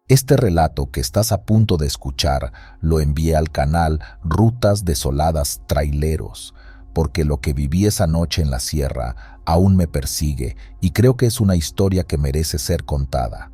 Este relato que estás a punto de escuchar lo envié al canal Rutas Desoladas Traileros, porque lo que viví esa noche en la sierra aún me persigue y creo que es una historia que merece ser contada.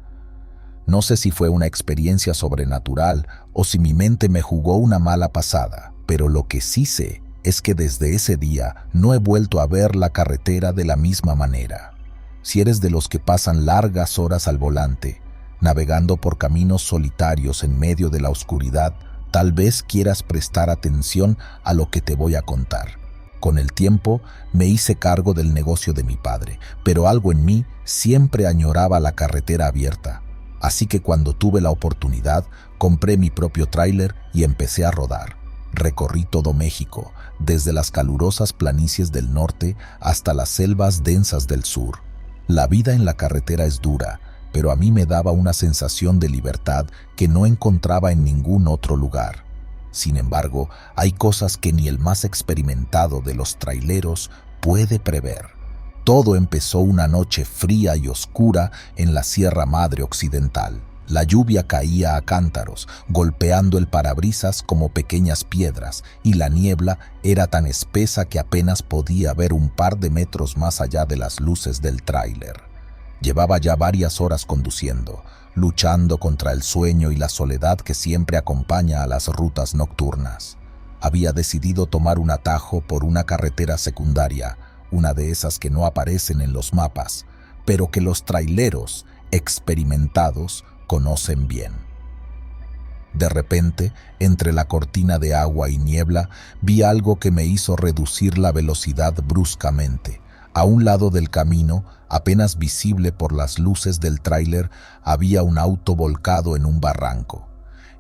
No sé si fue una experiencia sobrenatural o si mi mente me jugó una mala pasada, pero lo que sí sé es que desde ese día no he vuelto a ver la carretera de la misma manera. Si eres de los que pasan largas horas al volante, navegando por caminos solitarios en medio de la oscuridad, tal vez quieras prestar atención a lo que te voy a contar. Con el tiempo me hice cargo del negocio de mi padre, pero algo en mí siempre añoraba la carretera abierta. Así que cuando tuve la oportunidad, compré mi propio tráiler y empecé a rodar. Recorrí todo México, desde las calurosas planicies del norte hasta las selvas densas del sur. La vida en la carretera es dura, pero a mí me daba una sensación de libertad que no encontraba en ningún otro lugar. Sin embargo, hay cosas que ni el más experimentado de los traileros puede prever. Todo empezó una noche fría y oscura en la Sierra Madre Occidental. La lluvia caía a cántaros, golpeando el parabrisas como pequeñas piedras, y la niebla era tan espesa que apenas podía ver un par de metros más allá de las luces del tráiler. Llevaba ya varias horas conduciendo, luchando contra el sueño y la soledad que siempre acompaña a las rutas nocturnas. Había decidido tomar un atajo por una carretera secundaria, una de esas que no aparecen en los mapas, pero que los traileros experimentados conocen bien. De repente, entre la cortina de agua y niebla, vi algo que me hizo reducir la velocidad bruscamente. A un lado del camino, apenas visible por las luces del tráiler, había un auto volcado en un barranco.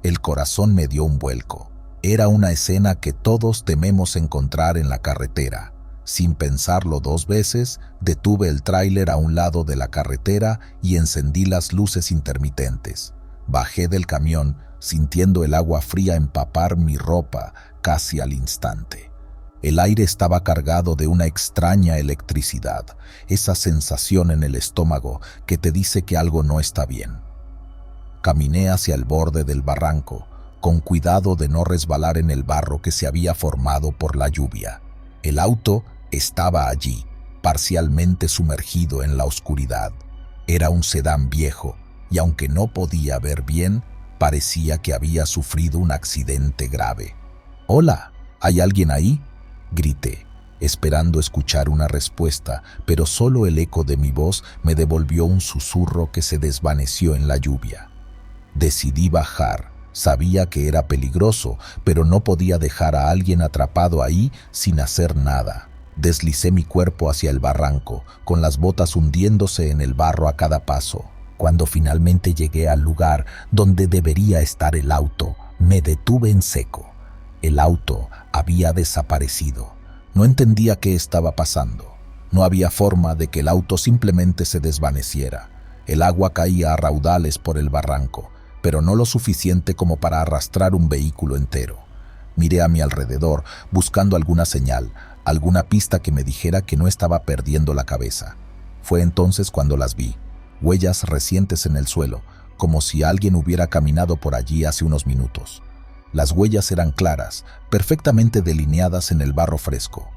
El corazón me dio un vuelco. Era una escena que todos tememos encontrar en la carretera. Sin pensarlo dos veces, detuve el tráiler a un lado de la carretera y encendí las luces intermitentes. Bajé del camión, sintiendo el agua fría empapar mi ropa casi al instante. El aire estaba cargado de una extraña electricidad, esa sensación en el estómago que te dice que algo no está bien. Caminé hacia el borde del barranco, con cuidado de no resbalar en el barro que se había formado por la lluvia. El auto estaba allí, parcialmente sumergido en la oscuridad. Era un sedán viejo, y aunque no podía ver bien, parecía que había sufrido un accidente grave. «¡Hola! ¿Hay alguien ahí?», grité, esperando escuchar una respuesta, pero solo el eco de mi voz me devolvió un susurro que se desvaneció en la lluvia. Decidí bajar. Sabía que era peligroso, pero no podía dejar a alguien atrapado ahí sin hacer nada. Deslicé mi cuerpo hacia el barranco, con las botas hundiéndose en el barro a cada paso. Cuando finalmente llegué al lugar donde debería estar el auto, me detuve en seco. El auto había desaparecido. No entendía qué estaba pasando. No había forma de que el auto simplemente se desvaneciera. El agua caía a raudales por el barranco, pero no lo suficiente como para arrastrar un vehículo entero. Miré a mi alrededor, buscando alguna señal, alguna pista que me dijera que no estaba perdiendo la cabeza. Fue entonces cuando las vi, huellas recientes en el suelo, como si alguien hubiera caminado por allí hace unos minutos. Las huellas eran claras, perfectamente delineadas en el barro fresco.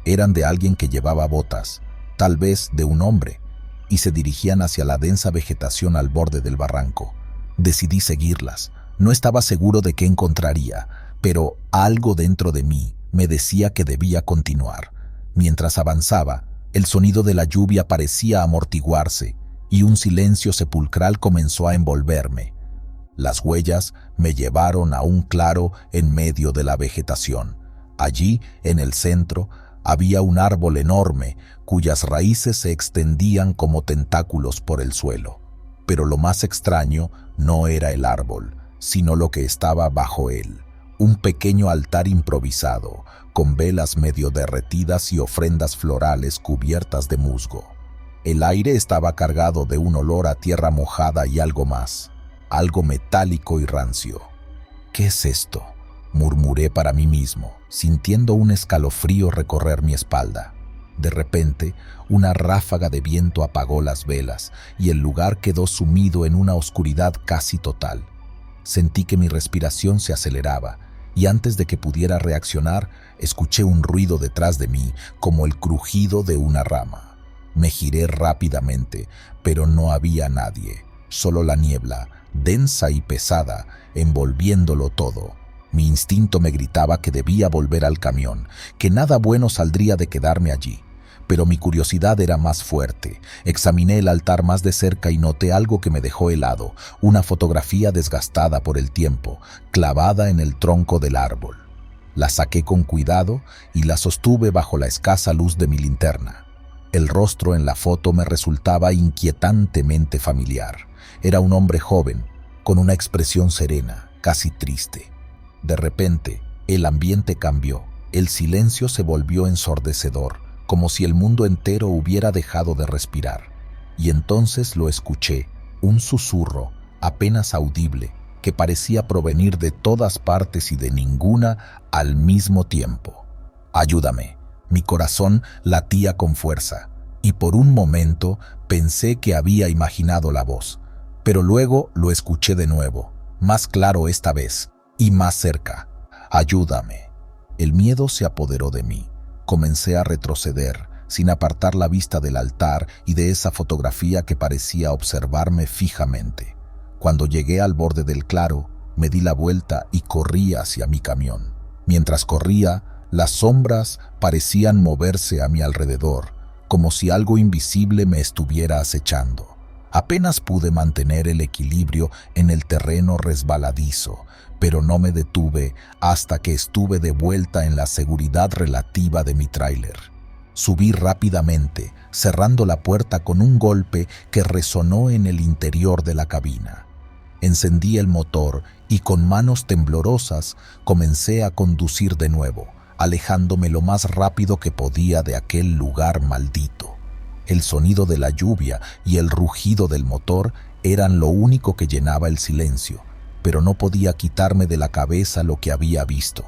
Eran de alguien que llevaba botas, tal vez de un hombre, y se dirigían hacia la densa vegetación al borde del barranco. Decidí seguirlas. No estaba seguro de qué encontraría, pero algo dentro de mí me decía que debía continuar. Mientras avanzaba, el sonido de la lluvia parecía amortiguarse y un silencio sepulcral comenzó a envolverme. Las huellas me llevaron a un claro en medio de la vegetación. Allí, en el centro, había un árbol enorme cuyas raíces se extendían como tentáculos por el suelo. Pero lo más extraño no era el árbol, sino lo que estaba bajo él. Un pequeño altar improvisado, con velas medio derretidas y ofrendas florales cubiertas de musgo. El aire estaba cargado de un olor a tierra mojada y algo más, algo metálico y rancio. «¿Qué es esto?», murmuré para mí mismo, sintiendo un escalofrío recorrer mi espalda. De repente, una ráfaga de viento apagó las velas y el lugar quedó sumido en una oscuridad casi total. Sentí que mi respiración se aceleraba y antes de que pudiera reaccionar, escuché un ruido detrás de mí como el crujido de una rama. Me giré rápidamente, pero no había nadie, solo la niebla, densa y pesada, envolviéndolo todo. Mi instinto me gritaba que debía volver al camión, que nada bueno saldría de quedarme allí. Pero mi curiosidad era más fuerte. Examiné el altar más de cerca y noté algo que me dejó helado, una fotografía desgastada por el tiempo, clavada en el tronco del árbol. La saqué con cuidado y la sostuve bajo la escasa luz de mi linterna. El rostro en la foto me resultaba inquietantemente familiar. Era un hombre joven, con una expresión serena, casi triste. De repente, el ambiente cambió. El silencio se volvió ensordecedor, como si el mundo entero hubiera dejado de respirar. Y entonces lo escuché, un susurro, apenas audible, que parecía provenir de todas partes y de ninguna al mismo tiempo. «Ayúdame». Mi corazón latía con fuerza, y por un momento pensé que había imaginado la voz. Pero luego lo escuché de nuevo, más claro esta vez, y más cerca. «Ayúdame». El miedo se apoderó de mí. Comencé a retroceder, sin apartar la vista del altar y de esa fotografía que parecía observarme fijamente. Cuando llegué al borde del claro, me di la vuelta y corrí hacia mi camión. Mientras corría, las sombras parecían moverse a mi alrededor, como si algo invisible me estuviera acechando. Apenas pude mantener el equilibrio en el terreno resbaladizo, pero no me detuve hasta que estuve de vuelta en la seguridad relativa de mi tráiler. Subí rápidamente, cerrando la puerta con un golpe que resonó en el interior de la cabina. Encendí el motor y con manos temblorosas comencé a conducir de nuevo, alejándome lo más rápido que podía de aquel lugar maldito. El sonido de la lluvia y el rugido del motor eran lo único que llenaba el silencio, pero no podía quitarme de la cabeza lo que había visto.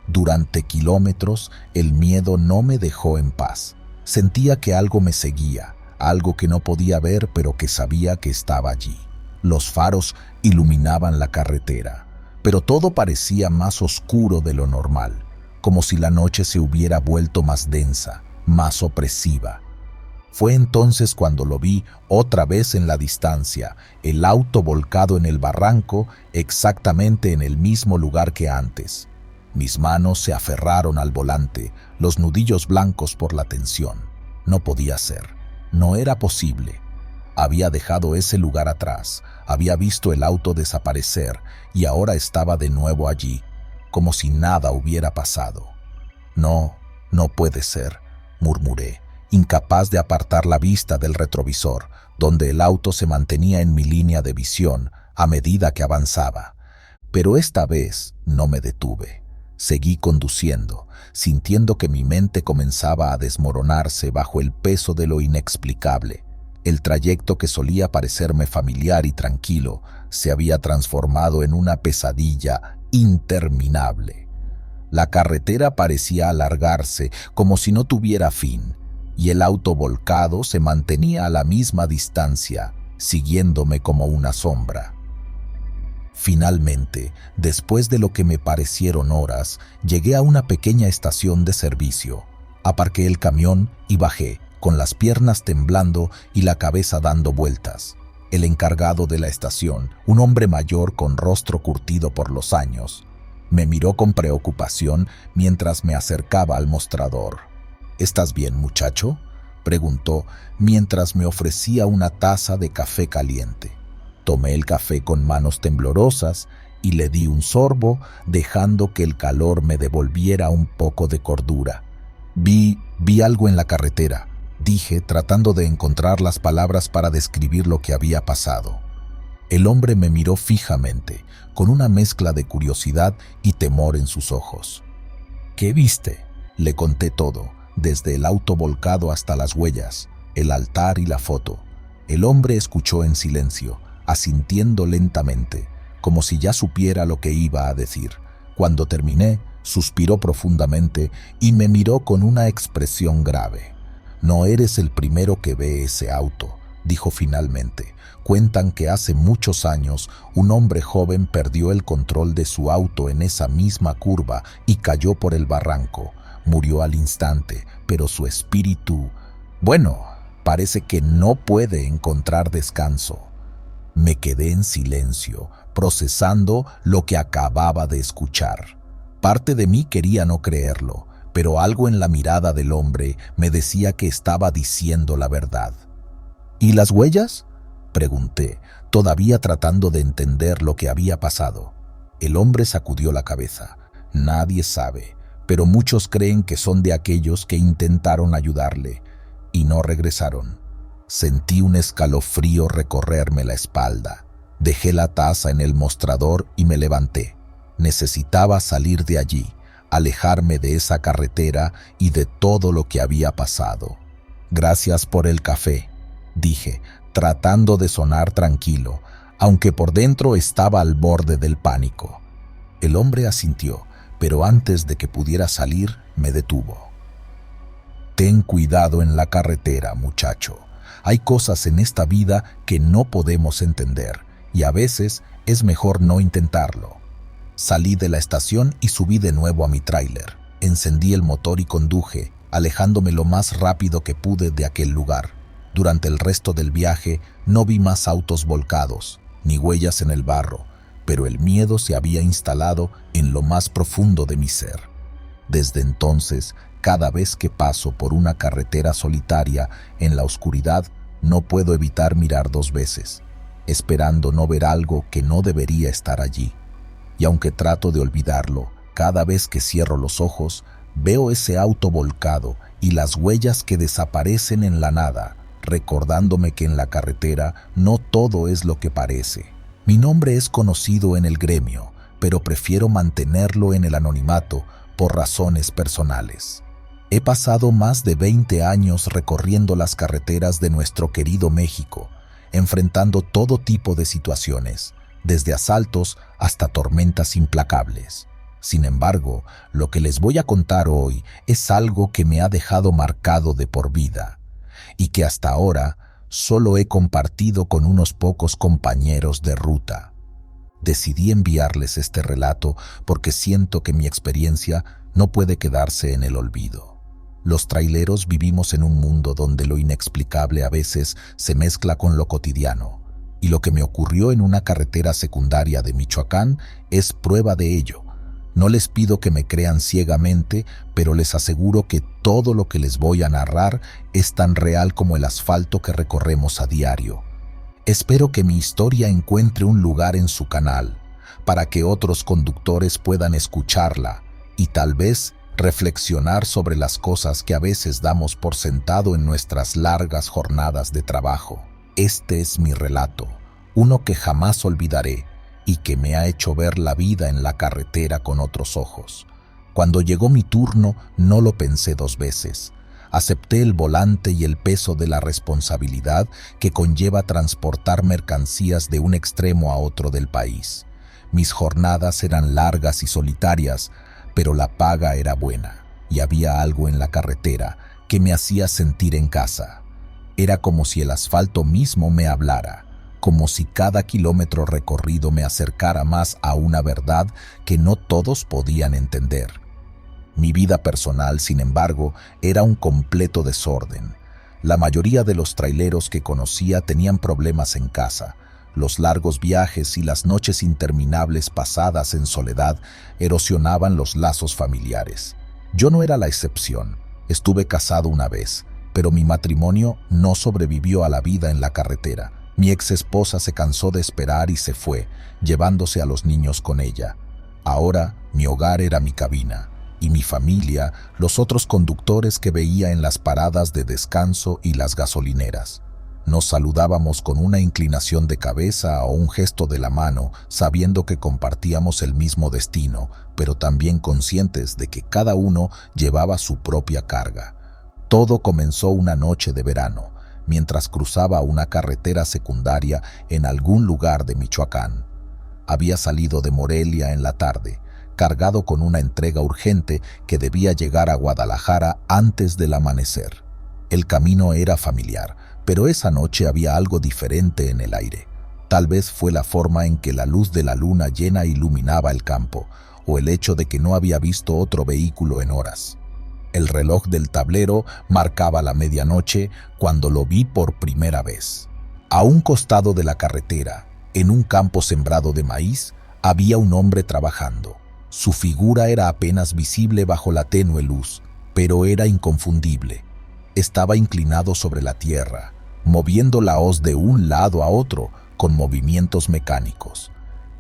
Durante kilómetros, el miedo no me dejó en paz. Sentía que algo me seguía, algo que no podía ver pero que sabía que estaba allí. Los faros iluminaban la carretera, pero todo parecía más oscuro de lo normal, como si la noche se hubiera vuelto más densa, más opresiva. Fue entonces cuando lo vi otra vez en la distancia, el auto volcado en el barranco, exactamente en el mismo lugar que antes. Mis manos se aferraron al volante, los nudillos blancos por la tensión. No podía ser, no era posible. Había dejado ese lugar atrás, había visto el auto desaparecer y ahora estaba de nuevo allí, como si nada hubiera pasado. No, no puede ser, murmuré, incapaz de apartar la vista del retrovisor, donde el auto se mantenía en mi línea de visión a medida que avanzaba. Pero esta vez no me detuve. Seguí conduciendo, sintiendo que mi mente comenzaba a desmoronarse bajo el peso de lo inexplicable. El trayecto que solía parecerme familiar y tranquilo se había transformado en una pesadilla interminable. La carretera parecía alargarse como si no tuviera fin, y el auto volcado se mantenía a la misma distancia, siguiéndome como una sombra. Finalmente, después de lo que me parecieron horas, llegué a una pequeña estación de servicio. Aparqué el camión y bajé, con las piernas temblando y la cabeza dando vueltas. El encargado de la estación, un hombre mayor con rostro curtido por los años, me miró con preocupación mientras me acercaba al mostrador. «¿Estás bien, muchacho?», preguntó mientras me ofrecía una taza de café caliente. Tomé el café con manos temblorosas y le di un sorbo, dejando que el calor me devolviera un poco de cordura. Vi algo en la carretera», dije, tratando de encontrar las palabras para describir lo que había pasado. El hombre me miró fijamente, con una mezcla de curiosidad y temor en sus ojos. «¿Qué viste?», le conté todo, desde el auto volcado hasta las huellas, el altar y la foto. El hombre escuchó en silencio, asintiendo lentamente, como si ya supiera lo que iba a decir. Cuando terminé, suspiró profundamente y me miró con una expresión grave. No eres el primero que ve ese auto, dijo finalmente. Cuentan que hace muchos años un hombre joven perdió el control de su auto en esa misma curva y cayó por el barranco. Murió al instante, pero su espíritu, bueno, parece que no puede encontrar descanso. Me quedé en silencio, procesando lo que acababa de escuchar. Parte de mí quería no creerlo, pero algo en la mirada del hombre me decía que estaba diciendo la verdad. ¿Y las huellas?, pregunté, todavía tratando de entender lo que había pasado. El hombre sacudió la cabeza. Nadie sabe, pero muchos creen que son de aquellos que intentaron ayudarle y no regresaron. Sentí un escalofrío recorrerme la espalda. Dejé la taza en el mostrador y me levanté. Necesitaba salir de allí, alejarme de esa carretera y de todo lo que había pasado. Gracias por el café, dije, tratando de sonar tranquilo, aunque por dentro estaba al borde del pánico. El hombre asintió, pero antes de que pudiera salir, me detuvo. Ten cuidado en la carretera, muchacho. Hay cosas en esta vida que no podemos entender, y a veces es mejor no intentarlo. Salí de la estación y subí de nuevo a mi tráiler. Encendí el motor y conduje, alejándome lo más rápido que pude de aquel lugar. Durante el resto del viaje no vi más autos volcados, ni huellas en el barro, pero el miedo se había instalado en lo más profundo de mi ser. Desde entonces, cada vez que paso por una carretera solitaria en la oscuridad, no puedo evitar mirar 2 veces, esperando no ver algo que no debería estar allí. Y aunque trato de olvidarlo, cada vez que cierro los ojos, veo ese auto volcado y las huellas que desaparecen en la nada, recordándome que en la carretera no todo es lo que parece. Mi nombre es conocido en el gremio, pero prefiero mantenerlo en el anonimato por razones personales. He pasado más de 20 años recorriendo las carreteras de nuestro querido México, enfrentando todo tipo de situaciones, desde asaltos hasta tormentas implacables. Sin embargo, lo que les voy a contar hoy es algo que me ha dejado marcado de por vida, y que hasta ahora solo he compartido con unos pocos compañeros de ruta. Decidí enviarles este relato porque siento que mi experiencia no puede quedarse en el olvido. Los traileros vivimos en un mundo donde lo inexplicable a veces se mezcla con lo cotidiano, y lo que me ocurrió en una carretera secundaria de Michoacán es prueba de ello. No les pido que me crean ciegamente, pero les aseguro que todo lo que les voy a narrar es tan real como el asfalto que recorremos a diario. Espero que mi historia encuentre un lugar en su canal, para que otros conductores puedan escucharla y tal vez reflexionar sobre las cosas que a veces damos por sentado en nuestras largas jornadas de trabajo. Este es mi relato, uno que jamás olvidaré, y que me ha hecho ver la vida en la carretera con otros ojos. Cuando llegó mi turno, no lo pensé 2 veces. Acepté el volante y el peso de la responsabilidad que conlleva transportar mercancías de un extremo a otro del país. Mis jornadas eran largas y solitarias, pero la paga era buena, y había algo en la carretera que me hacía sentir en casa. Era como si el asfalto mismo me hablara, como si cada kilómetro recorrido me acercara más a una verdad que no todos podían entender. Mi vida personal, sin embargo, era un completo desorden. La mayoría de los traileros que conocía tenían problemas en casa. Los largos viajes y las noches interminables pasadas en soledad erosionaban los lazos familiares. Yo no era la excepción. Estuve casado una vez, pero mi matrimonio no sobrevivió a la vida en la carretera. Mi ex esposa se cansó de esperar y se fue, llevándose a los niños con ella. Ahora mi hogar era mi cabina, y mi familia, los otros conductores que veía en las paradas de descanso y las gasolineras. Nos saludábamos con una inclinación de cabeza o un gesto de la mano, sabiendo que compartíamos el mismo destino, pero también conscientes de que cada uno llevaba su propia carga. Todo comenzó una noche de verano, mientras cruzaba una carretera secundaria en algún lugar de Michoacán. Había salido de Morelia en la tarde, cargado con una entrega urgente que debía llegar a Guadalajara antes del amanecer. El camino era familiar, pero esa noche había algo diferente en el aire. Tal vez fue la forma en que la luz de la luna llena iluminaba el campo, o el hecho de que no había visto otro vehículo en horas. El reloj del tablero marcaba la medianoche cuando lo vi por primera vez. A un costado de la carretera, en un campo sembrado de maíz, había un hombre trabajando. Su figura era apenas visible bajo la tenue luz, pero era inconfundible. Estaba inclinado sobre la tierra, moviendo la hoz de un lado a otro con movimientos mecánicos.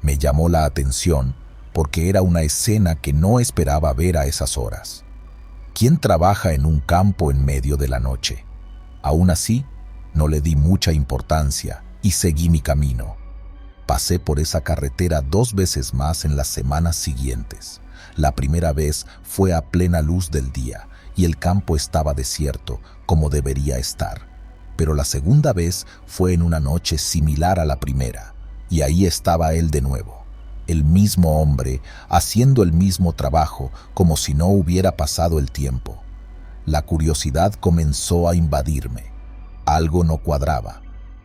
Me llamó la atención porque era una escena que no esperaba ver a esas horas. ¿Quién trabaja en un campo en medio de la noche? Aún así, no le di mucha importancia y seguí mi camino. Pasé por esa carretera 2 veces más en las semanas siguientes. La primera vez fue a plena luz del día y el campo estaba desierto, como debería estar. Pero la segunda vez fue en una noche similar a la primera, y ahí estaba él de nuevo. El mismo hombre, haciendo el mismo trabajo, como si no hubiera pasado el tiempo. La curiosidad comenzó a invadirme. Algo no cuadraba.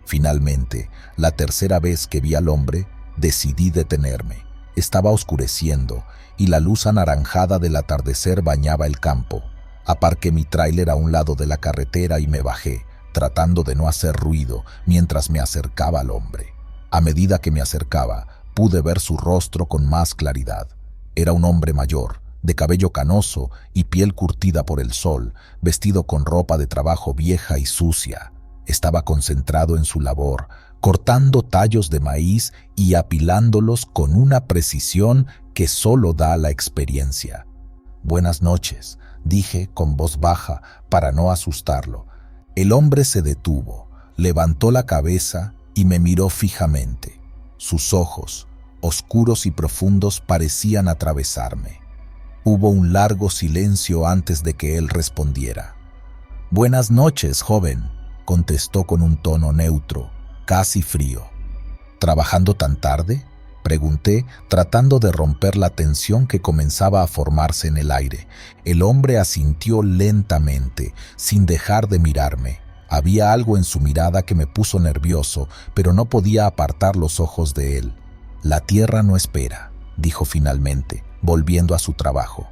Finalmente, la tercera vez que vi al hombre, decidí detenerme. Estaba oscureciendo y la luz anaranjada del atardecer bañaba el campo. Aparqué mi tráiler a un lado de la carretera y me bajé, tratando de no hacer ruido mientras me acercaba al hombre. A medida que me acercaba, pude ver su rostro con más claridad. Era un hombre mayor, de cabello canoso y piel curtida por el sol, vestido con ropa de trabajo vieja y sucia. Estaba concentrado en su labor, cortando tallos de maíz y apilándolos con una precisión que solo da la experiencia. «Buenas noches», dije con voz baja para no asustarlo. El hombre se detuvo, levantó la cabeza y me miró fijamente. Sus ojos, oscuros y profundos, parecían atravesarme. Hubo un largo silencio antes de que él respondiera. «Buenas noches, joven», contestó con un tono neutro, casi frío. «¿Trabajando tan tarde?», pregunté, tratando de romper la tensión que comenzaba a formarse en el aire. El hombre asintió lentamente, sin dejar de mirarme. Había algo en su mirada que me puso nervioso, pero no podía apartar los ojos de él. «La tierra no espera», dijo finalmente, volviendo a su trabajo.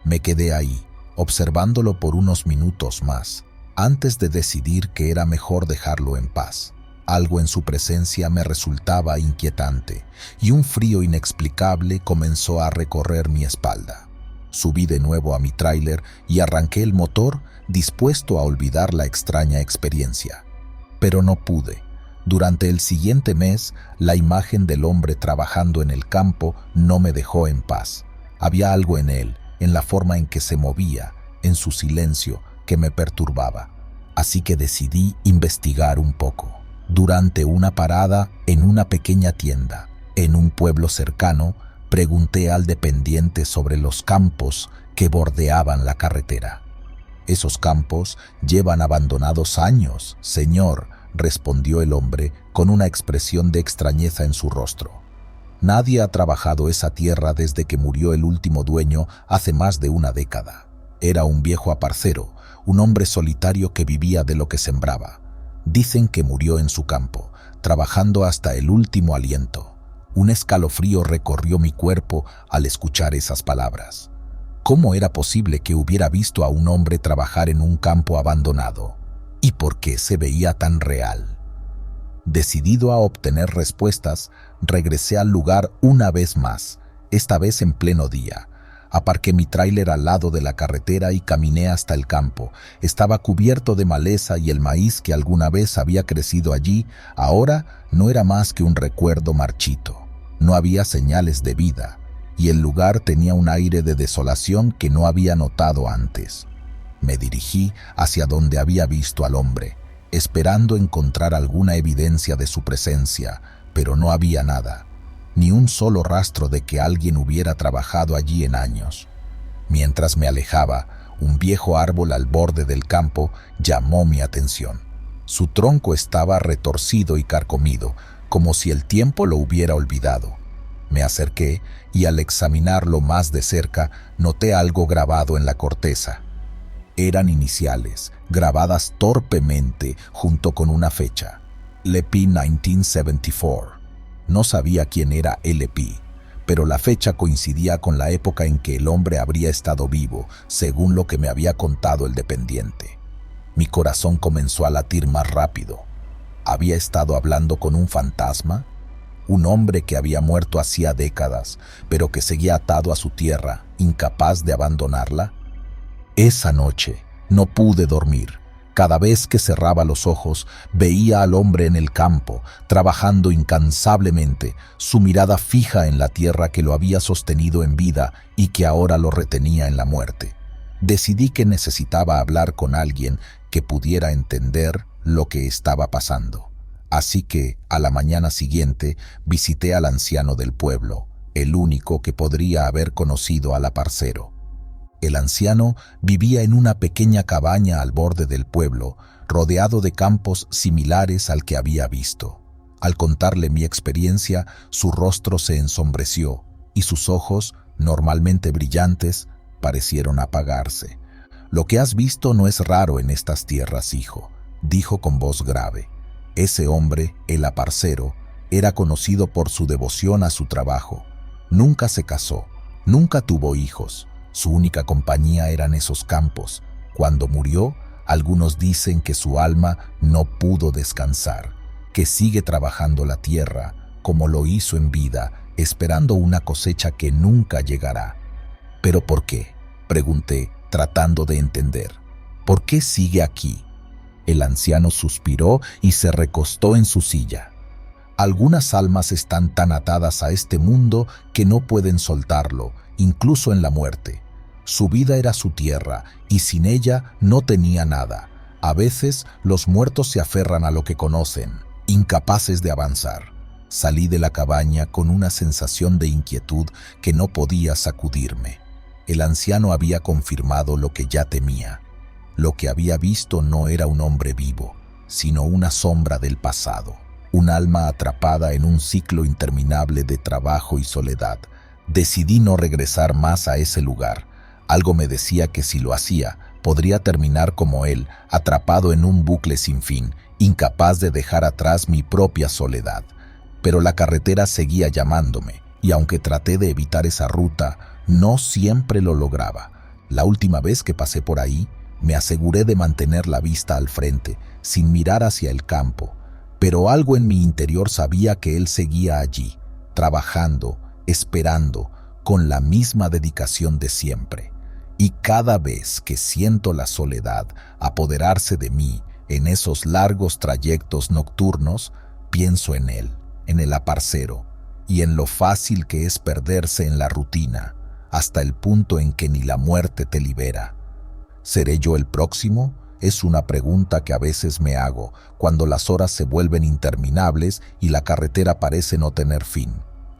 Me quedé ahí, observándolo por unos minutos más, antes de decidir que era mejor dejarlo en paz. Algo en su presencia me resultaba inquietante, y un frío inexplicable comenzó a recorrer mi espalda. Subí de nuevo a mi tráiler y arranqué el motor, dispuesto a olvidar la extraña experiencia. Pero no pude. Durante el siguiente mes, la imagen del hombre trabajando en el campo no me dejó en paz. Había algo en él, en la forma en que se movía, en su silencio, que me perturbaba. Así que decidí investigar un poco. Durante una parada en una pequeña tienda, en un pueblo cercano, pregunté al dependiente sobre los campos que bordeaban la carretera. «Esos campos llevan abandonados años, señor», respondió el hombre con una expresión de extrañeza en su rostro. «Nadie ha trabajado esa tierra desde que murió el último dueño hace más de una década. Era un viejo aparcero, un hombre solitario que vivía de lo que sembraba. Dicen que murió en su campo, trabajando hasta el último aliento». Un escalofrío recorrió mi cuerpo al escuchar esas palabras. ¿Cómo era posible que hubiera visto a un hombre trabajar en un campo abandonado? ¿Y por qué se veía tan real? Decidido a obtener respuestas, regresé al lugar una vez más, esta vez en pleno día. Aparqué mi tráiler al lado de la carretera y caminé hasta el campo. Estaba cubierto de maleza y el maíz que alguna vez había crecido allí, ahora no era más que un recuerdo marchito. No había señales de vida, y el lugar tenía un aire de desolación que no había notado antes. Me dirigí hacia donde había visto al hombre, esperando encontrar alguna evidencia de su presencia, pero no había nada, ni un solo rastro de que alguien hubiera trabajado allí en años. Mientras me alejaba, un viejo árbol al borde del campo llamó mi atención. Su tronco estaba retorcido y carcomido, como si el tiempo lo hubiera olvidado. Me acerqué y al examinarlo más de cerca noté algo grabado en la corteza. Eran iniciales, grabadas torpemente junto con una fecha. LP 1974. No sabía quién era LP, pero la fecha coincidía con la época en que el hombre habría estado vivo, según lo que me había contado el dependiente. Mi corazón comenzó a latir más rápido. ¿Había estado hablando con un fantasma? Un hombre que había muerto hacía décadas, pero que seguía atado a su tierra, incapaz de abandonarla. Esa noche no pude dormir. Cada vez que cerraba los ojos, veía al hombre en el campo, trabajando incansablemente, su mirada fija en la tierra que lo había sostenido en vida y que ahora lo retenía en la muerte. Decidí que necesitaba hablar con alguien que pudiera entender lo que estaba pasando. Así que, a la mañana siguiente, visité al anciano del pueblo, el único que podría haber conocido al aparcero. El anciano vivía en una pequeña cabaña al borde del pueblo, rodeado de campos similares al que había visto. Al contarle mi experiencia, su rostro se ensombreció y sus ojos, normalmente brillantes, parecieron apagarse. «Lo que has visto no es raro en estas tierras, hijo», dijo con voz grave. Ese hombre, el aparcero, era conocido por su devoción a su trabajo. Nunca se casó, nunca tuvo hijos. Su única compañía eran esos campos. Cuando murió, algunos dicen que su alma no pudo descansar, que sigue trabajando la tierra, como lo hizo en vida, esperando una cosecha que nunca llegará. ¿Pero por qué?, pregunté, tratando de entender. ¿Por qué sigue aquí? El anciano suspiró y se recostó en su silla. Algunas almas están tan atadas a este mundo que no pueden soltarlo, incluso en la muerte. Su vida era su tierra y sin ella no tenía nada. A veces los muertos se aferran a lo que conocen, incapaces de avanzar. Salí de la cabaña con una sensación de inquietud que no podía sacudirme. El anciano había confirmado lo que ya temía. Lo que había visto no era un hombre vivo, sino una sombra del pasado, un alma atrapada en un ciclo interminable de trabajo y soledad. Decidí no regresar más a ese lugar. Algo me decía que si lo hacía, podría terminar como él, atrapado en un bucle sin fin, incapaz de dejar atrás mi propia soledad. Pero la carretera seguía llamándome, y aunque traté de evitar esa ruta, no siempre lo lograba. La última vez que pasé por ahí, me aseguré de mantener la vista al frente, sin mirar hacia el campo. Pero algo en mi interior sabía que él seguía allí, trabajando, esperando, con la misma dedicación de siempre. Y cada vez que siento la soledad apoderarse de mí en esos largos trayectos nocturnos, pienso en él, en el aparcero, y en lo fácil que es perderse en la rutina, hasta el punto en que ni la muerte te libera. ¿Seré yo el próximo? Es una pregunta que a veces me hago cuando las horas se vuelven interminables y la carretera parece no tener fin.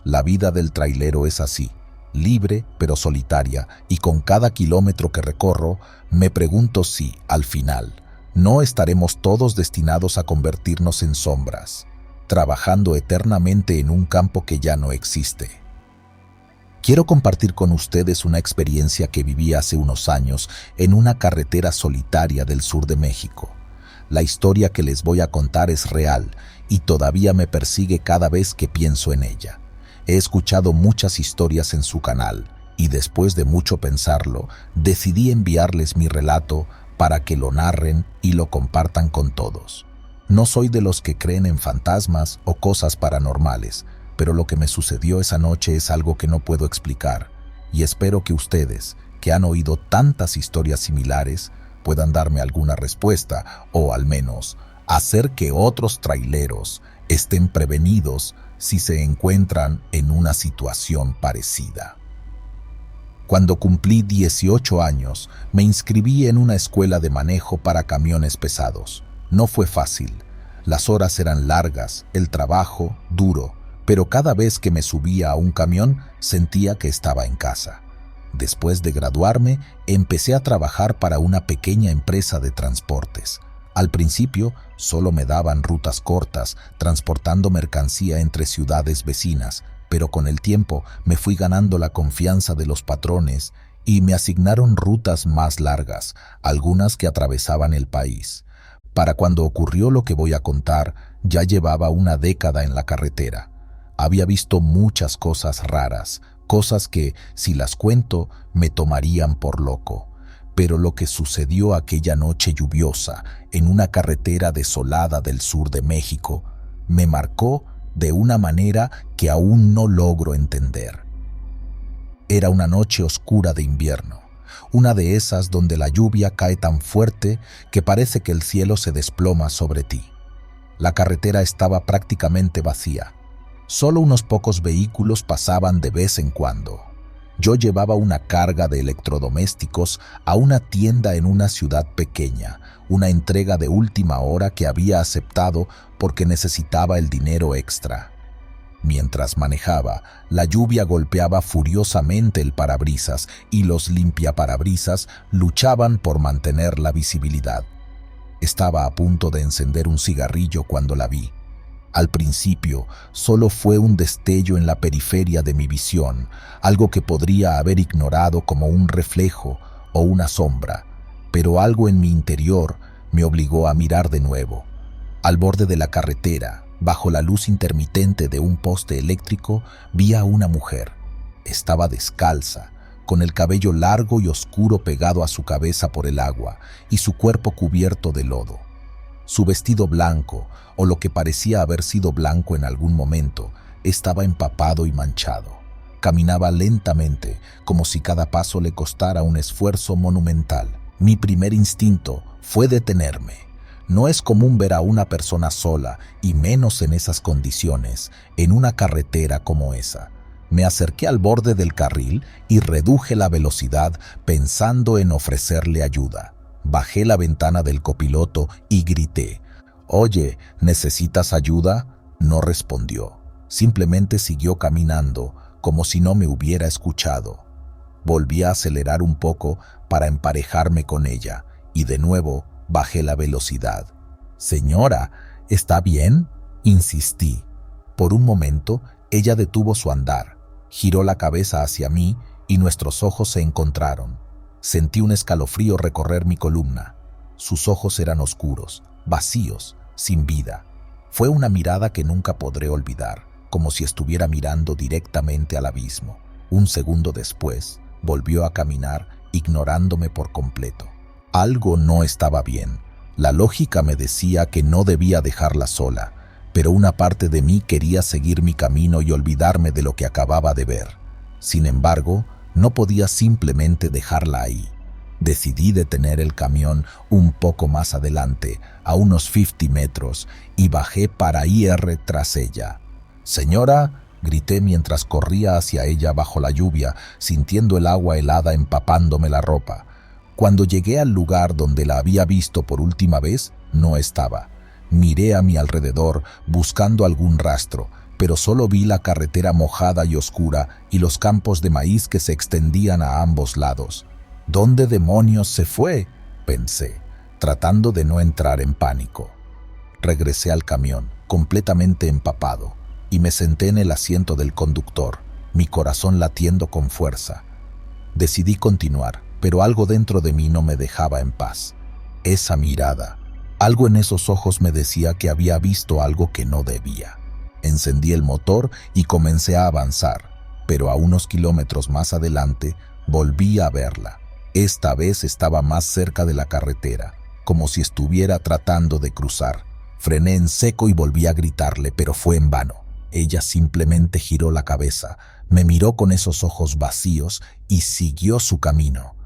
La vida del trailero es así, libre pero solitaria, y con cada kilómetro que recorro me pregunto si, al final, no estaremos todos destinados a convertirnos en sombras, trabajando eternamente en un campo que ya no existe. Quiero compartir con ustedes una experiencia que viví hace unos años en una carretera solitaria del sur de México. La historia que les voy a contar es real y todavía me persigue cada vez que pienso en ella. He escuchado muchas historias en su canal y después de mucho pensarlo, decidí enviarles mi relato para que lo narren y lo compartan con todos. No soy de los que creen en fantasmas o cosas paranormales, pero lo que me sucedió esa noche es algo que no puedo explicar, y espero que ustedes, que han oído tantas historias similares, puedan darme alguna respuesta o al menos hacer que otros traileros estén prevenidos si se encuentran en una situación parecida. Cuando cumplí 18 años, me inscribí en una escuela de manejo para camiones pesados. No fue fácil. Las horas eran largas, el trabajo duro, pero cada vez que me subía a un camión sentía que estaba en casa. Después de graduarme, empecé a trabajar para una pequeña empresa de transportes. Al principio, solo me daban rutas cortas, transportando mercancía entre ciudades vecinas, pero con el tiempo me fui ganando la confianza de los patrones y me asignaron rutas más largas, algunas que atravesaban el país. Para cuando ocurrió lo que voy a contar, ya llevaba una década en la carretera. Había visto muchas cosas raras, cosas que, si las cuento, me tomarían por loco. Pero lo que sucedió aquella noche lluviosa en una carretera desolada del sur de México me marcó de una manera que aún no logro entender. Era una noche oscura de invierno, una de esas donde la lluvia cae tan fuerte que parece que el cielo se desploma sobre ti. La carretera estaba prácticamente vacía. Solo unos pocos vehículos pasaban de vez en cuando. Yo llevaba una carga de electrodomésticos a una tienda en una ciudad pequeña, una entrega de última hora que había aceptado porque necesitaba el dinero extra. Mientras manejaba, la lluvia golpeaba furiosamente el parabrisas y los limpiaparabrisas luchaban por mantener la visibilidad. Estaba a punto de encender un cigarrillo cuando la vi. Al principio, solo fue un destello en la periferia de mi visión, algo que podría haber ignorado como un reflejo o una sombra, pero algo en mi interior me obligó a mirar de nuevo. Al borde de la carretera, bajo la luz intermitente de un poste eléctrico, vi a una mujer. Estaba descalza, con el cabello largo y oscuro pegado a su cabeza por el agua y su cuerpo cubierto de lodo. Su vestido blanco, o lo que parecía haber sido blanco en algún momento, estaba empapado y manchado. Caminaba lentamente, como si cada paso le costara un esfuerzo monumental. Mi primer instinto fue detenerme. No es común ver a una persona sola, y menos en esas condiciones, en una carretera como esa. Me acerqué al borde del carril y reduje la velocidad pensando en ofrecerle ayuda. Bajé la ventana del copiloto y grité: «Oye, ¿necesitas ayuda?». No respondió. Simplemente siguió caminando, como si no me hubiera escuchado. Volví a acelerar un poco para emparejarme con ella, y de nuevo bajé la velocidad. «Señora, ¿está bien?», insistí. Por un momento, ella detuvo su andar, giró la cabeza hacia mí y nuestros ojos se encontraron. Sentí un escalofrío recorrer mi columna. Sus ojos eran oscuros, vacíos, sin vida. Fue una mirada que nunca podré olvidar, como si estuviera mirando directamente al abismo. Un segundo después, volvió a caminar, ignorándome por completo. Algo no estaba bien. La lógica me decía que no debía dejarla sola, pero una parte de mí quería seguir mi camino y olvidarme de lo que acababa de ver. Sin embargo, no podía simplemente dejarla ahí. Decidí detener el camión un poco más adelante, a unos 50 metros, y bajé para ir tras ella. «Señora», grité mientras corría hacia ella bajo la lluvia, sintiendo el agua helada empapándome la ropa. Cuando llegué al lugar donde la había visto por última vez, no estaba. Miré a mi alrededor buscando algún rastro, pero solo vi la carretera mojada y oscura y los campos de maíz que se extendían a ambos lados. «¿Dónde demonios se fue?», pensé, tratando de no entrar en pánico. Regresé al camión, completamente empapado, y me senté en el asiento del conductor, mi corazón latiendo con fuerza. Decidí continuar, pero algo dentro de mí no me dejaba en paz. Esa mirada, algo en esos ojos me decía que había visto algo que no debía. Encendí el motor y comencé a avanzar, pero a unos kilómetros más adelante volví a verla. Esta vez estaba más cerca de la carretera, como si estuviera tratando de cruzar. Frené en seco y volví a gritarle, pero fue en vano. Ella simplemente giró la cabeza, me miró con esos ojos vacíos y siguió su camino.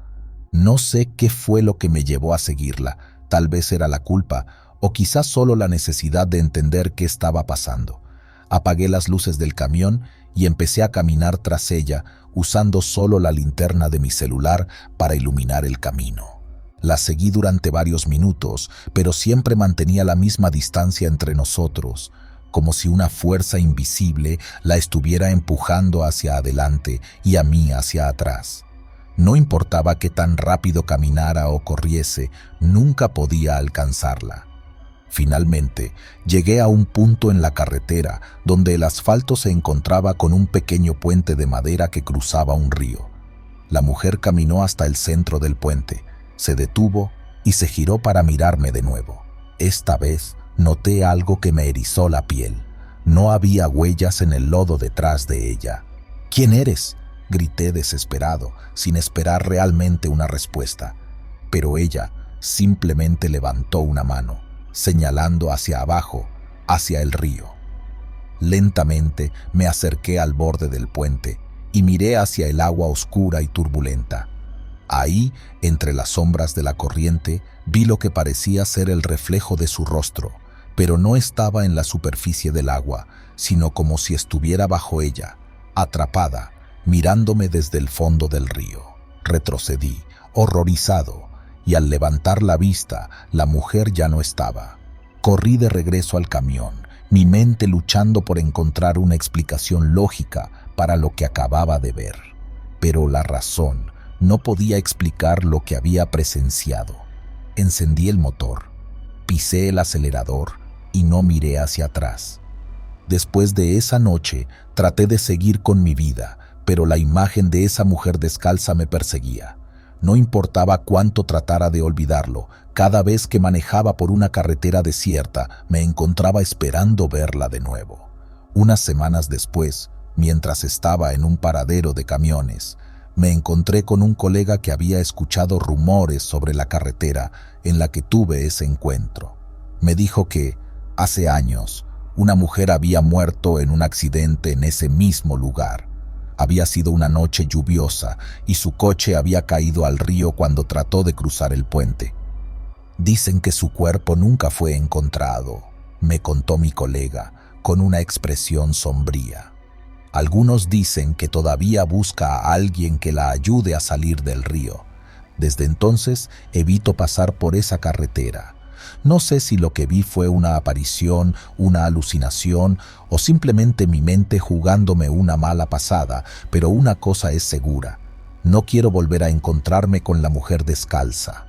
No sé qué fue lo que me llevó a seguirla. Tal vez era la culpa, o quizás solo la necesidad de entender qué estaba pasando. Apagué las luces del camión y empecé a caminar tras ella, usando solo la linterna de mi celular para iluminar el camino. La seguí durante varios minutos, pero siempre mantenía la misma distancia entre nosotros, como si una fuerza invisible la estuviera empujando hacia adelante y a mí hacia atrás. No importaba qué tan rápido caminara o corriese, nunca podía alcanzarla. Finalmente, llegué a un punto en la carretera donde el asfalto se encontraba con un pequeño puente de madera que cruzaba un río. La mujer caminó hasta el centro del puente, se detuvo y se giró para mirarme de nuevo. Esta vez noté algo que me erizó la piel. No había huellas en el lodo detrás de ella. «¿Quién eres?», grité desesperado, sin esperar realmente una respuesta. Pero ella simplemente levantó una mano, señalando hacia abajo, hacia el río. Lentamente me acerqué al borde del puente y miré hacia el agua oscura y turbulenta. Ahí, entre las sombras de la corriente, vi lo que parecía ser el reflejo de su rostro, pero no estaba en la superficie del agua, sino como si estuviera bajo ella, atrapada, mirándome desde el fondo del río. Retrocedí, horrorizado, y al levantar la vista, la mujer ya no estaba. Corrí de regreso al camión, mi mente luchando por encontrar una explicación lógica para lo que acababa de ver. Pero la razón no podía explicar lo que había presenciado. Encendí el motor, pisé el acelerador y no miré hacia atrás. Después de esa noche, traté de seguir con mi vida, pero la imagen de esa mujer descalza me perseguía. No importaba cuánto tratara de olvidarlo, cada vez que manejaba por una carretera desierta, me encontraba esperando verla de nuevo. Unas semanas después, mientras estaba en un paradero de camiones, me encontré con un colega que había escuchado rumores sobre la carretera en la que tuve ese encuentro. Me dijo que, hace años, una mujer había muerto en un accidente en ese mismo lugar. Había sido una noche lluviosa y su coche había caído al río cuando trató de cruzar el puente. Dicen que su cuerpo nunca fue encontrado, me contó mi colega, con una expresión sombría. Algunos dicen que todavía busca a alguien que la ayude a salir del río. Desde entonces evito pasar por esa carretera. No sé si lo que vi fue una aparición, una alucinación o simplemente mi mente jugándome una mala pasada, pero una cosa es segura: no quiero volver a encontrarme con la mujer descalza.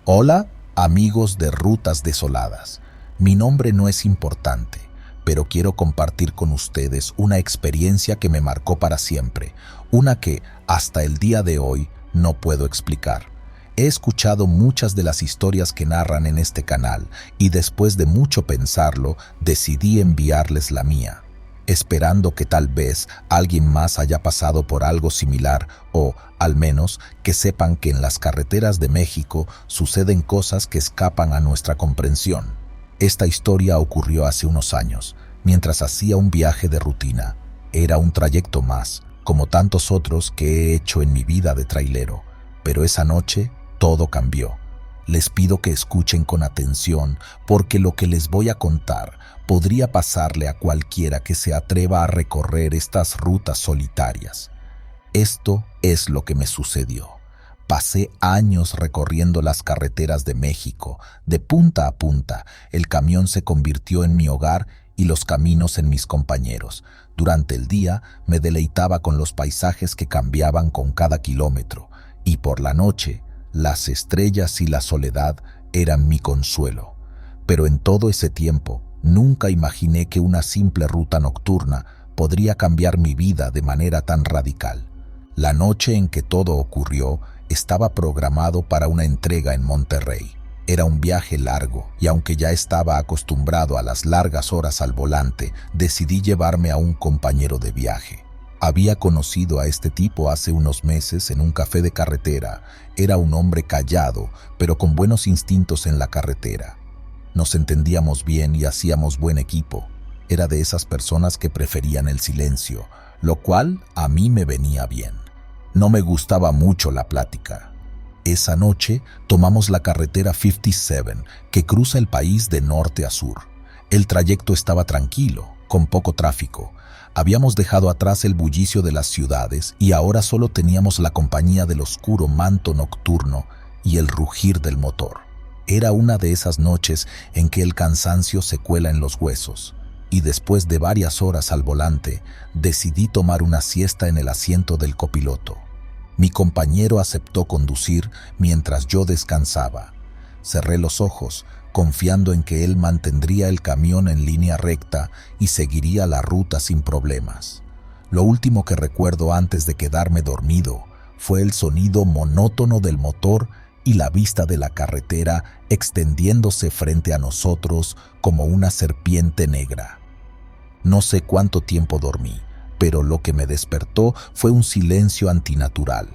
Hola, amigos de Rutas Desoladas. Mi nombre no es importante, pero quiero compartir con ustedes una experiencia que me marcó para siempre, una que, hasta el día de hoy, no puedo explicar. He escuchado muchas de las historias que narran en este canal y después de mucho pensarlo, decidí enviarles la mía, esperando que tal vez alguien más haya pasado por algo similar o, al menos, que sepan que en las carreteras de México suceden cosas que escapan a nuestra comprensión. Esta historia ocurrió hace unos años, mientras hacía un viaje de rutina. Era un trayecto más, como tantos otros que he hecho en mi vida de trailero, pero esa noche todo cambió. Les pido que escuchen con atención, porque lo que les voy a contar podría pasarle a cualquiera que se atreva a recorrer estas rutas solitarias. Esto es lo que me sucedió. Pasé años recorriendo las carreteras de México, de punta a punta. El camión se convirtió en mi hogar y los caminos en mis compañeros. Durante el día me deleitaba con los paisajes que cambiaban con cada kilómetro, y por la noche las estrellas y la soledad eran mi consuelo. Pero en todo ese tiempo, nunca imaginé que una simple ruta nocturna podría cambiar mi vida de manera tan radical. La noche en que todo ocurrió estaba programado para una entrega en Monterrey. Era un viaje largo y aunque ya estaba acostumbrado a las largas horas al volante, decidí llevarme a un compañero de viaje. Había conocido a este tipo hace unos meses en un café de carretera. Era un hombre callado, pero con buenos instintos en la carretera. Nos entendíamos bien y hacíamos buen equipo. Era de esas personas que preferían el silencio, lo cual a mí me venía bien. No me gustaba mucho la plática. Esa noche tomamos la carretera 57, que cruza el país de norte a sur. El trayecto estaba tranquilo, con poco tráfico. Habíamos dejado atrás el bullicio de las ciudades y ahora solo teníamos la compañía del oscuro manto nocturno y el rugir del motor. Era una de esas noches en que el cansancio se cuela en los huesos, y después de varias horas al volante, decidí tomar una siesta en el asiento del copiloto. Mi compañero aceptó conducir mientras yo descansaba. Cerré los ojos, confiando en que él mantendría el camión en línea recta y seguiría la ruta sin problemas. Lo último que recuerdo antes de quedarme dormido fue el sonido monótono del motor y la vista de la carretera extendiéndose frente a nosotros como una serpiente negra. No sé cuánto tiempo dormí, pero lo que me despertó fue un silencio antinatural.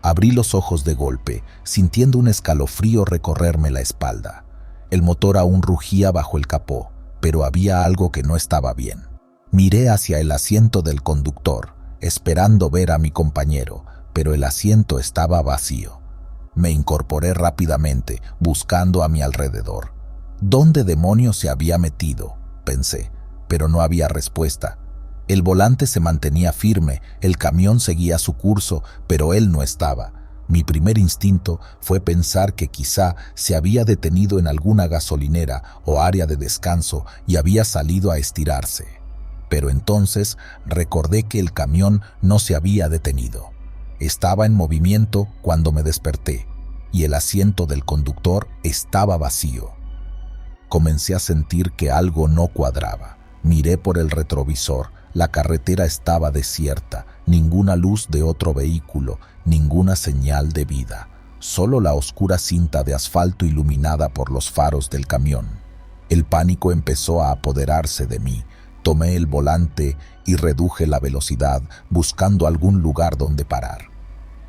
Abrí los ojos de golpe, sintiendo un escalofrío recorrerme la espalda. El motor aún rugía bajo el capó, pero había algo que no estaba bien. Miré hacia el asiento del conductor, esperando ver a mi compañero, pero el asiento estaba vacío. Me incorporé rápidamente, buscando a mi alrededor. ¿Dónde demonios se había metido?, pensé, pero no había respuesta. El volante se mantenía firme, el camión seguía su curso, pero él no estaba. Mi primer instinto fue pensar que quizá se había detenido en alguna gasolinera o área de descanso y había salido a estirarse. Pero entonces recordé que el camión no se había detenido. Estaba en movimiento cuando me desperté, y el asiento del conductor estaba vacío. Comencé a sentir que algo no cuadraba. Miré por el retrovisor. La carretera estaba desierta, ninguna luz de otro vehículo, ninguna señal de vida, solo la oscura cinta de asfalto iluminada por los faros del camión. El pánico empezó a apoderarse de mí. Tomé el volante y reduje la velocidad, buscando algún lugar donde parar.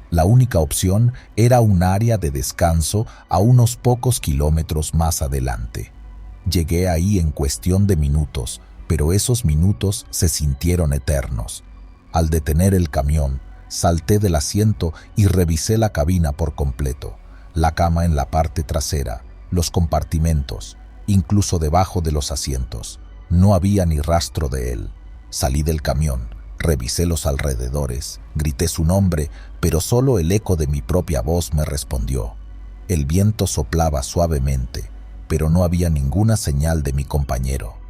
La única opción era un área de descanso a unos pocos kilómetros más adelante. Llegué ahí en cuestión de minutos, pero esos minutos se sintieron eternos. Al detener el camión, salté del asiento y revisé la cabina por completo, la cama en la parte trasera, los compartimentos, incluso debajo de los asientos. No había ni rastro de él. Salí del camión, revisé los alrededores, grité su nombre, pero solo el eco de mi propia voz me respondió. El viento soplaba suavemente, pero no había ninguna señal de mi compañero.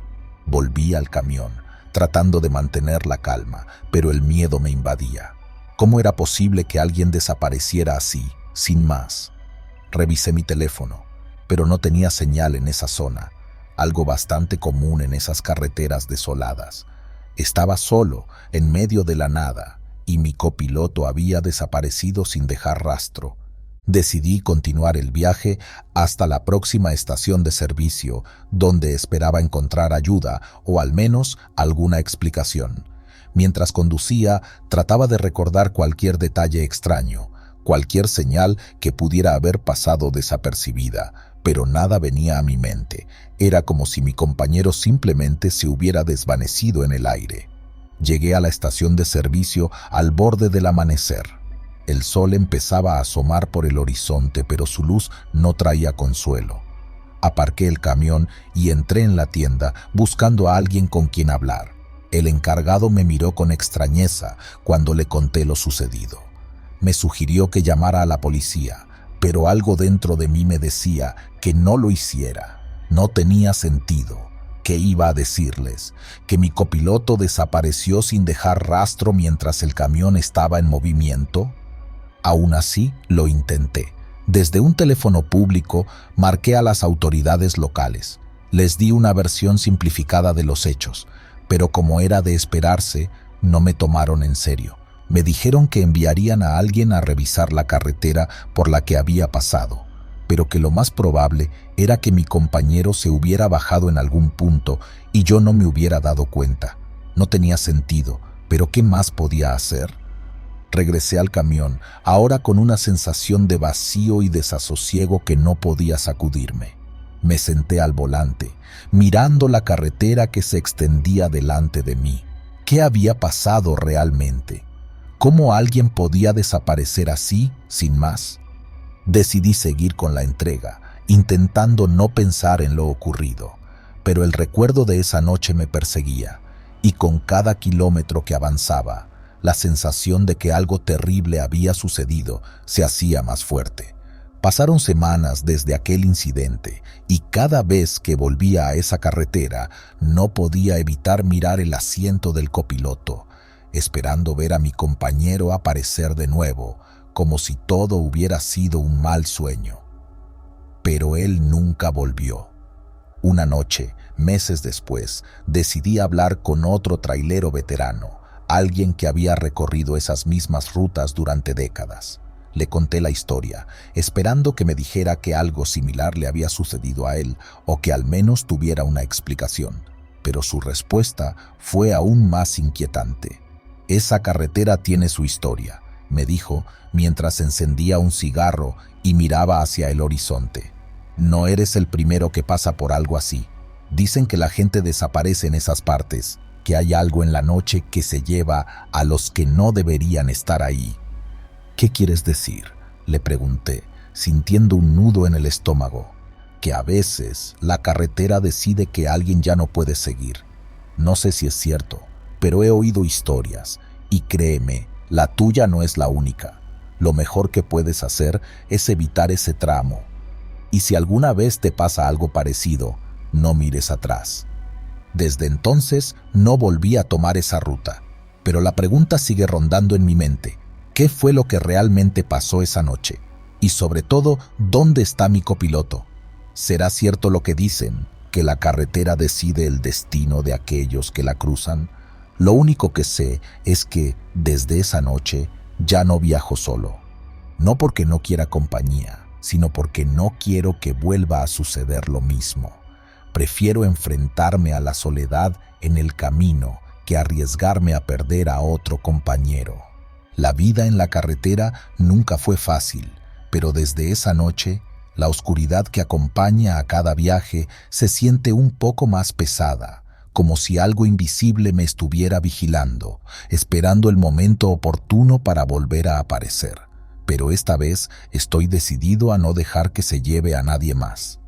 Volví al camión, tratando de mantener la calma, pero el miedo me invadía. ¿Cómo era posible que alguien desapareciera así, sin más? Revisé mi teléfono, pero no tenía señal en esa zona, algo bastante común en esas carreteras desoladas. Estaba solo, en medio de la nada, y mi copiloto había desaparecido sin dejar rastro. Decidí continuar el viaje hasta la próxima estación de servicio, donde esperaba encontrar ayuda o al menos alguna explicación. Mientras conducía, trataba de recordar cualquier detalle extraño, cualquier señal que pudiera haber pasado desapercibida, pero nada venía a mi mente. Era como si mi compañero simplemente se hubiera desvanecido en el aire. Llegué a la estación de servicio al borde del amanecer. El sol empezaba a asomar por el horizonte, pero su luz no traía consuelo. Aparqué el camión y entré en la tienda buscando a alguien con quien hablar. El encargado me miró con extrañeza cuando le conté lo sucedido. Me sugirió que llamara a la policía, pero algo dentro de mí me decía que no lo hiciera. No tenía sentido. ¿Qué iba a decirles? ¿Que mi copiloto desapareció sin dejar rastro mientras el camión estaba en movimiento? Aún así, lo intenté. Desde un teléfono público, marqué a las autoridades locales. Les di una versión simplificada de los hechos, pero como era de esperarse, no me tomaron en serio. Me dijeron que enviarían a alguien a revisar la carretera por la que había pasado, pero que lo más probable era que mi compañero se hubiera bajado en algún punto y yo no me hubiera dado cuenta. No tenía sentido, pero ¿qué más podía hacer? Regresé al camión, ahora con una sensación de vacío y desasosiego que no podía sacudirme. Me senté al volante, mirando la carretera que se extendía delante de mí. ¿Qué había pasado realmente? ¿Cómo alguien podía desaparecer así, sin más? Decidí seguir con la entrega, intentando no pensar en lo ocurrido, pero el recuerdo de esa noche me perseguía, y con cada kilómetro que avanzaba, la sensación de que algo terrible había sucedido se hacía más fuerte. Pasaron semanas desde aquel incidente y cada vez que volvía a esa carretera no podía evitar mirar el asiento del copiloto, esperando ver a mi compañero aparecer de nuevo, como si todo hubiera sido un mal sueño. Pero él nunca volvió. Una noche, meses después, decidí hablar con otro trailero veterano, alguien que había recorrido esas mismas rutas durante décadas. Le conté la historia, esperando que me dijera que algo similar le había sucedido a él o que al menos tuviera una explicación. Pero su respuesta fue aún más inquietante. «Esa carretera tiene su historia», me dijo mientras encendía un cigarro y miraba hacia el horizonte. «No eres el primero que pasa por algo así. Dicen que la gente desaparece en esas partes, que hay algo en la noche que se lleva a los que no deberían estar ahí». «¿Qué quieres decir?», le pregunté, sintiendo un nudo en el estómago. «Que a veces la carretera decide que alguien ya no puede seguir. No sé si es cierto, pero he oído historias, y créeme, la tuya no es la única. Lo mejor que puedes hacer es evitar ese tramo. Y si alguna vez te pasa algo parecido, no mires atrás». Desde entonces no volví a tomar esa ruta, pero la pregunta sigue rondando en mi mente. ¿Qué fue lo que realmente pasó esa noche? Y sobre todo, ¿dónde está mi copiloto? ¿Será cierto lo que dicen, que la carretera decide el destino de aquellos que la cruzan? Lo único que sé es que, desde esa noche, ya no viajo solo. No porque no quiera compañía, sino porque no quiero que vuelva a suceder lo mismo. Prefiero enfrentarme a la soledad en el camino que arriesgarme a perder a otro compañero. La vida en la carretera nunca fue fácil, pero desde esa noche, la oscuridad que acompaña a cada viaje se siente un poco más pesada, como si algo invisible me estuviera vigilando, esperando el momento oportuno para volver a aparecer. Pero esta vez estoy decidido a no dejar que se lleve a nadie más.